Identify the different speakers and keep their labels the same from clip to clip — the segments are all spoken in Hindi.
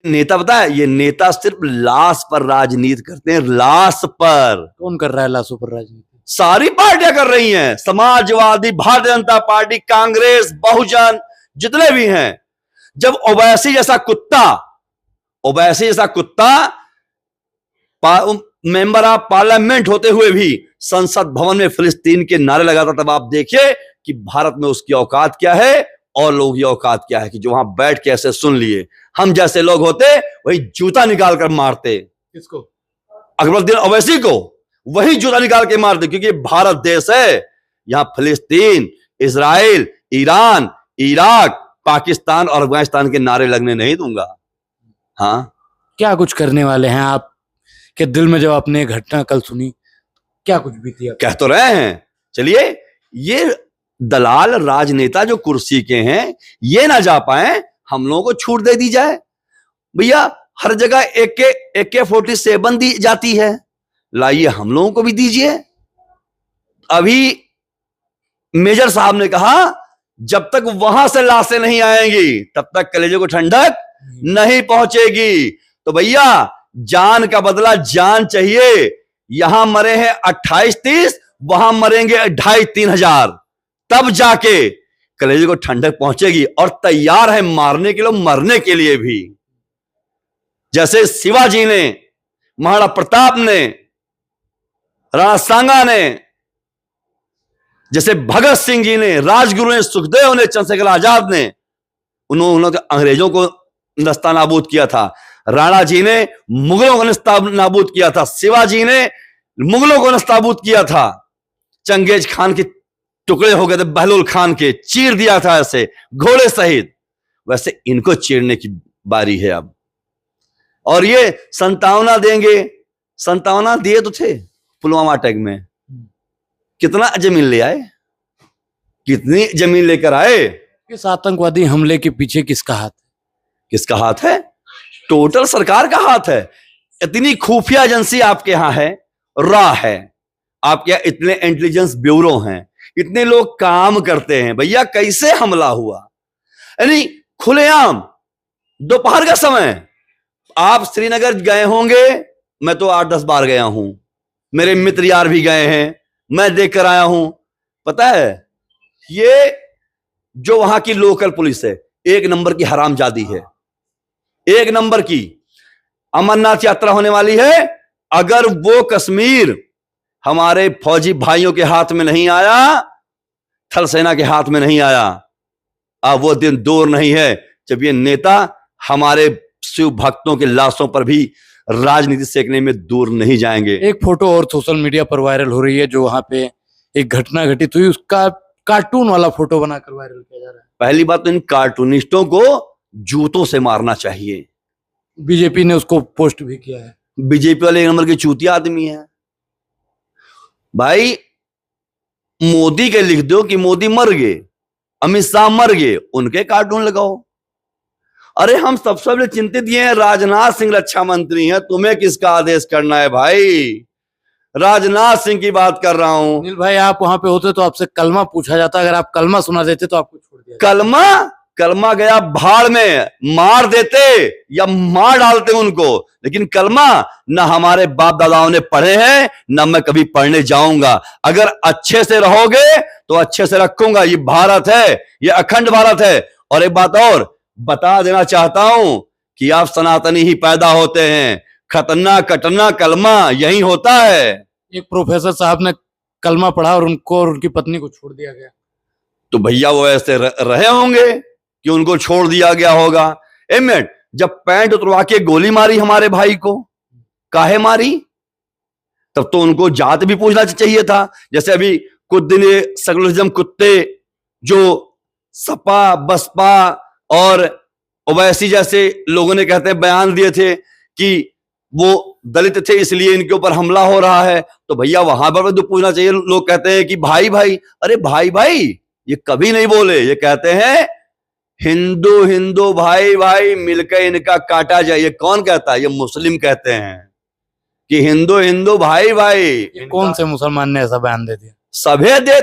Speaker 1: नेता पता है, ये नेता सिर्फ लाश पर राजनीति करते हैं, लाश पर।
Speaker 2: कौन कर रहा है लाशों पर राजनीति?
Speaker 1: सारी पार्टियां कर रही हैं, समाजवादी, भारतीय जनता पार्टी, कांग्रेस, बहुजन, जितने भी हैं। जब ओवैसी जैसा कुत्ता मेंबर ऑफ पार्लियामेंट होते हुए भी संसद भवन में फिलिस्तीन के नारे लगाता, तब आप देखिए कि भारत में उसकी औकात क्या है और लोगों की औकात क्या है, कि जो वहां बैठ के ऐसे सुन लिए। हम जैसे लोग होते वही जूता निकाल कर मारते।
Speaker 2: किसको?
Speaker 1: अकबरुद्दीन ओवैसी को वही जूता निकाल के मारते, क्योंकि भारत देश है। यहां फिलिस्तीन, इजराइल, ईरान, इराक, पाकिस्तान और अफगानिस्तान के नारे लगने नहीं दूंगा। हाँ,
Speaker 2: क्या कुछ करने वाले हैं आप के दिल में जब आपने घटना कल सुनी? क्या कुछ बीती?
Speaker 1: कह तो रहे हैं। चलिए, ये दलाल राजनेता जो कुर्सी के हैं, ये ना जा पाए, हम लोगों को छूट दे दी जाए। भैया हर जगह AK-47 दी जाती है, लाइए हम लोगों को भी दीजिए। अभी मेजर साहब ने कहा जब तक वहां से लाशें नहीं आएंगी तब तक कलेजे को ठंडक नहीं पहुंचेगी। तो भैया जान का बदला जान चाहिए। यहां मरे हैं 28-30, वहां मरेंगे 2500-3 हजार, तब जाके कलेजे को ठंडक पहुंचेगी। और तैयार है मारने के लिए, मरने के लिए भी। जैसे शिवाजी ने, महाराणा प्रताप ने, राणा सांगा ने, जैसे भगत सिंह जी ने, राजगुरु ने, सुखदेव ने, चंद्रशेखर आजाद ने, उन्होंने अंग्रेजों को नस्तानाबूद किया था। राणा जी ने मुगलों को नस्तानाबूद किया था। शिवाजी ने मुगलों को नस्तानाबूद किया था। चंगेज खान के टुकड़े हो गए थे बहलोल खान के, चीर दिया था ऐसे घोड़े सहित। वैसे इनको चीरने की बारी है अब। और ये 57 देंगे, 57 दिए तो थे पुलवामा अटैक में। कितना जमीन ले आए, कितनी जमीन लेकर आए।
Speaker 2: इस आतंकवादी हमले के पीछे किसका हाथ है?
Speaker 1: किसका हाथ है? टोटल सरकार का हाथ है। इतनी खुफिया एजेंसी आपके यहां है, रॉ है, आपके यहां इतने इंटेलिजेंस ब्यूरो हैं, इतने लोग काम करते हैं। भैया कैसे हमला हुआ? यानी खुलेआम दोपहर का समय। आप श्रीनगर गए होंगे, मैं तो 8-10 बार गया हूं, मेरे मित्र यार भी गए हैं, मैं देख कर आया हूं। पता है, ये जो वहां की लोकल पुलिस है, एक नंबर की हरामजादी है, एक नंबर की। अमरनाथ यात्रा होने वाली है, अगर वो कश्मीर हमारे फौजी भाइयों के हाथ में नहीं आया, थल सेना के हाथ में नहीं आया, अब वो दिन दूर नहीं है जब ये नेता हमारे शिव भक्तों के लाशों पर भी राजनीति सेकने में दूर नहीं जाएंगे।
Speaker 2: एक फोटो और सोशल मीडिया पर वायरल हो रही है, जो वहां पे एक घटना घटित हुई, उसका कार्टून वाला फोटो बनाकर वायरल किया जा रहा है।
Speaker 1: पहली बात तो इन कार्टूनिस्टों को जूतों से मारना चाहिए।
Speaker 2: बीजेपी ने उसको पोस्ट भी किया है।
Speaker 1: बीजेपी वाले एक नंबर के चूतिया आदमी है भाई। मोदी के लिख दो कि मोदी मर गए, अमित शाह मर गए, उनके कार्टून लगाओ। अरे हम सबसे पहले चिंतित ये हैं, राजनाथ सिंह रक्षा मंत्री हैं, तुम्हें किसका आदेश करना है भाई? राजनाथ सिंह की बात कर रहा हूं।
Speaker 2: अनिल भाई, आप वहां पे होते तो आपसे कलमा पूछा जाता, अगर आप कलमा सुना देते तो आपको छोड़ दिया।
Speaker 1: कलमा गया भाड़ में, मार देते या मार डालते उनको, लेकिन कलमा ना हमारे बाप दादाओं ने पढ़े हैं, ना मैं कभी पढ़ने जाऊंगा। अगर अच्छे से रहोगे तो अच्छे से रखूंगा। ये भारत है, ये अखंड भारत है। और एक बात और बता देना चाहता हूं कि आप सनातनी ही पैदा होते हैं, खतना कटना कलमा यही होता है।
Speaker 2: एक प्रोफेसर साहब ने कलमा पढ़ा और उनको और उनकी पत्नी को छोड़ दिया गया।
Speaker 1: तो भैया वो ऐसे रहे होंगे कि उनको छोड़ दिया गया होगा। एक मिनट, जब पैंट उतरवा के गोली मारी हमारे भाई को, काहे मारी? तब तो उनको जात भी पूछना चाहिए था। जैसे अभी कुछ दिन सेकुलरिज्म कुत्ते जो सपा बसपा और ओवैसी जैसे लोगों ने कहते हैं बयान दिए थे कि वो दलित थे इसलिए इनके ऊपर हमला हो रहा है, तो भैया वहां पर तो पूछना चाहिए। लोग कहते हैं कि भाई भाई, अरे भाई भाई ये कभी नहीं बोले, ये कहते हैं हिंदू हिंदू भाई भाई मिलकर इनका काटा जाए। ये कौन कहता है? ये मुस्लिम कहते हैं कि हिंदू हिंदू भाई भाई।
Speaker 2: ये कौन से मुसलमान ने ऐसा बयान दे दिया?
Speaker 1: सभे दे,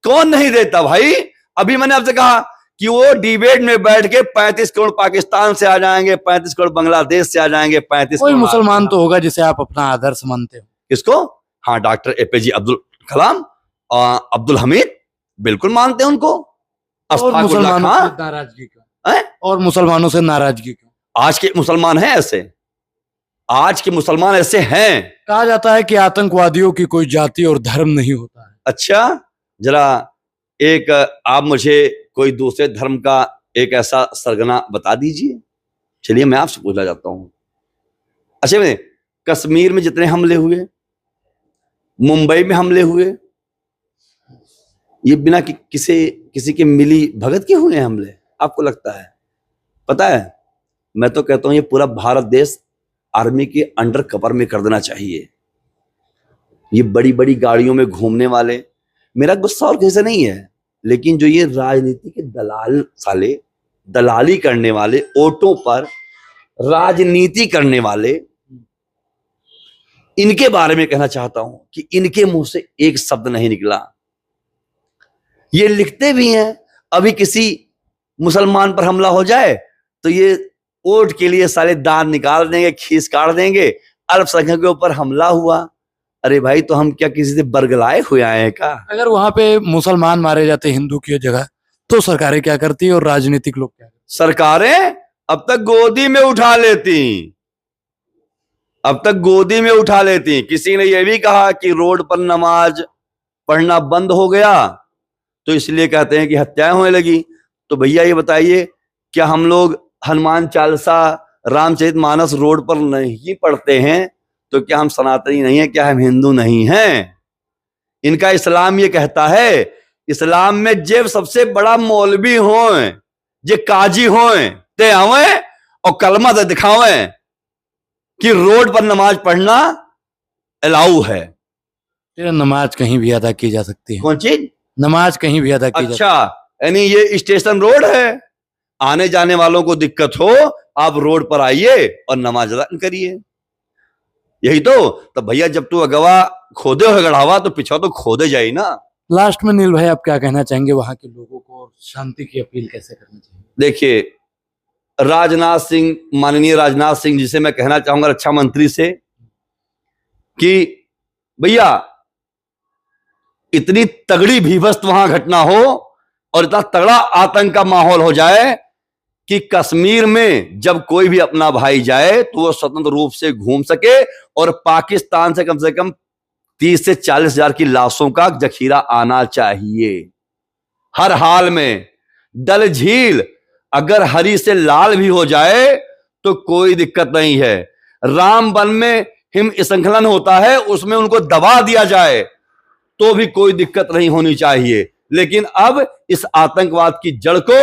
Speaker 1: कौन नहीं देता भाई? अभी मैंने आपसे कहा कि वो डिबेट में बैठ के 35 करोड़ पाकिस्तान से आ जाएंगे, 35 करोड़ बांग्लादेश से आ जाएंगे, 35
Speaker 2: कोई
Speaker 1: करोड़
Speaker 2: मुसलमान तो होगा जिसे आप अपना आदर्श मानते हो।
Speaker 1: किसको? हाँ, डॉक्टर एपीजे अब्दुल कलाम, अब्दुल हमीद, बिल्कुल मानते हैं उनको।
Speaker 2: और
Speaker 1: अशफाकुल्लाह
Speaker 2: मुसलमानों
Speaker 1: खां।
Speaker 2: से नाराजगी क्यों? और मुसलमानों से नाराजगी क्यों?
Speaker 1: आज के मुसलमान हैं ऐसे, आज के मुसलमान ऐसे हैं।
Speaker 2: कहा जाता है कि आतंकवादियों की कोई जाति और धर्म नहीं होता है।
Speaker 1: अच्छा, जरा एक आप मुझे कोई दूसरे धर्म का एक ऐसा सरगना बता दीजिए। चलिए मैं आपसे पूछना चाहता हूं। अच्छा, में कश्मीर में जितने हमले हुए, मुंबई में हमले हुए, ये बिना किसी के मिली भगत के हुए हैं हमले? आपको लगता है? पता है, मैं तो कहता हूं ये पूरा भारत देश आर्मी के अंडर कवर में कर देना चाहिए। ये बड़ी बड़ी गाड़ियों में घूमने वाले, मेरा गुस्सा और किसी से नहीं है, लेकिन जो ये राजनीति के दलाल साले, दलाली करने वाले, ओटों पर राजनीति करने वाले, इनके बारे में कहना चाहता हूं कि इनके मुंह से एक शब्द नहीं निकला। ये लिखते भी हैं, अभी किसी मुसलमान पर हमला हो जाए तो ये वोट के लिए सारे दांत निकाल देंगे, खीस काट देंगे। अल्पसंख्यकों के ऊपर हमला हुआ, अरे भाई तो हम क्या किसी से बरगलाए हुए आए हैं का?
Speaker 2: अगर वहां पे मुसलमान मारे जाते हिंदू की जगह, तो सरकारें क्या करती और राजनीतिक लोग क्या करते?
Speaker 1: सरकारें अब तक गोदी में उठा लेती, अब तक गोदी में उठा लेती। किसी ने यह भी कहा कि रोड पर नमाज पढ़ना बंद हो गया तो इसलिए कहते हैं कि हत्याएं होने लगी। तो भैया ये बताइए, क्या हम लोग हनुमान चालीसा, रामचरितमानस रोड पर नहीं पढ़ते हैं तो क्या हम सनातनी नहीं है? क्या हम हिंदू नहीं हैं? इनका इस्लाम ये कहता है, इस्लाम में जे सबसे बड़ा मौलवी हो, जे काजी हो, ते आवे और कलमा तो दिखावे कि रोड पर नमाज पढ़ना अलाउ है।
Speaker 2: फिर नमाज कहीं भी अदा की जा सकती है।
Speaker 1: कौन चीज?
Speaker 2: नमाज कहीं भी अदा की जा
Speaker 1: अच्छा, यानी ये स्टेशन रोड है, आने जाने वालों को दिक्कत हो, आप रोड पर आइए और नमाज अदा करिए। यही तो भैया, जब तू अगवा खोदे हो गढ़ावा तो पिछवा तो खोदे जाए ना।
Speaker 2: लास्ट में नील भाई, आप क्या कहना चाहेंगे वहां के लोगों को शांति की अपील कैसे करनी चाहिए?
Speaker 1: देखिए, राजनाथ सिंह, माननीय राजनाथ सिंह जी से मैं कहना चाहूंगा, रक्षा मंत्री से, कि भैया इतनी तगड़ी भीभत्स वहां घटना हो और इतना तगड़ा आतंक का माहौल हो जाए कि कश्मीर में जब कोई भी अपना भाई जाए तो वो स्वतंत्र रूप से घूम सके और पाकिस्तान से कम 30 से 40 हजार की लाशों का जखीरा आना चाहिए हर हाल में। डल झील अगर हरी से लाल भी हो जाए तो कोई दिक्कत नहीं है। रामबन में हिम स्खलन होता है, उसमें उनको दबा दिया जाए तो भी कोई दिक्कत नहीं होनी चाहिए। लेकिन अब इस आतंकवाद की जड़ को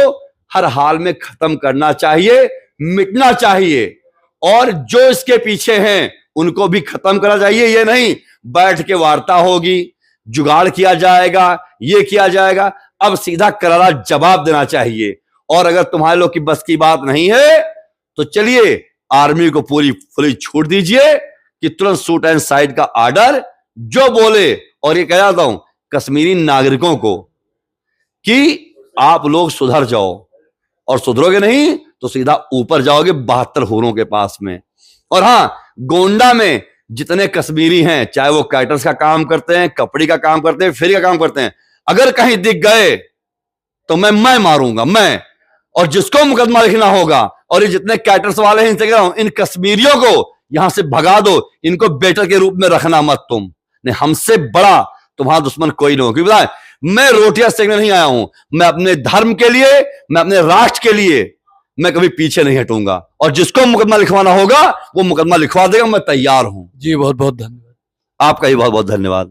Speaker 1: हर हाल में खत्म करना चाहिए, मिटना चाहिए, और जो इसके पीछे हैं उनको भी खत्म करना चाहिए। ये नहीं बैठ के वार्ता होगी, जुगाड़ किया जाएगा, ये किया जाएगा। अब सीधा करारा जवाब देना चाहिए। और अगर तुम्हारे लोग की बस की बात नहीं है तो चलिए आर्मी को फुली छूट दीजिए कि तुरंत शूट एंड साइड का ऑर्डर जो बोले। और ये कह जाता हूं कश्मीरी नागरिकों को कि आप लोग सुधर जाओ, और सुधरोगे नहीं तो सीधा ऊपर जाओगे 72 हूरों के पास में। और हां, गोंडा में जितने कश्मीरी हैं, चाहे वो कैटर्स का काम करते हैं, कपड़ी का काम करते हैं, फेरी का काम करते हैं, अगर कहीं दिख गए तो मैं मारूंगा, मैं। और जिसको मुकदमा लिखना होगा, और ये जितने कैटर्स वाले हैं इनसे कह रहा हूं, इन कश्मीरियों को यहां से भगा दो, इनको बेटर के रूप में रखना मत तुम। नहीं, हमसे बड़ा तुम्हारा दुश्मन कोई नहीं हो। क्योंकि बताए, मैं रोटियां सेकने नहीं आया हूं, मैं अपने धर्म के लिए, मैं अपने राष्ट्र के लिए मैं कभी पीछे नहीं हटूंगा। और जिसको मुकदमा लिखवाना होगा वो मुकदमा लिखवा देगा, मैं तैयार हूं।
Speaker 2: जी बहुत बहुत धन्यवाद।
Speaker 1: आपका ही बहुत बहुत धन्यवाद।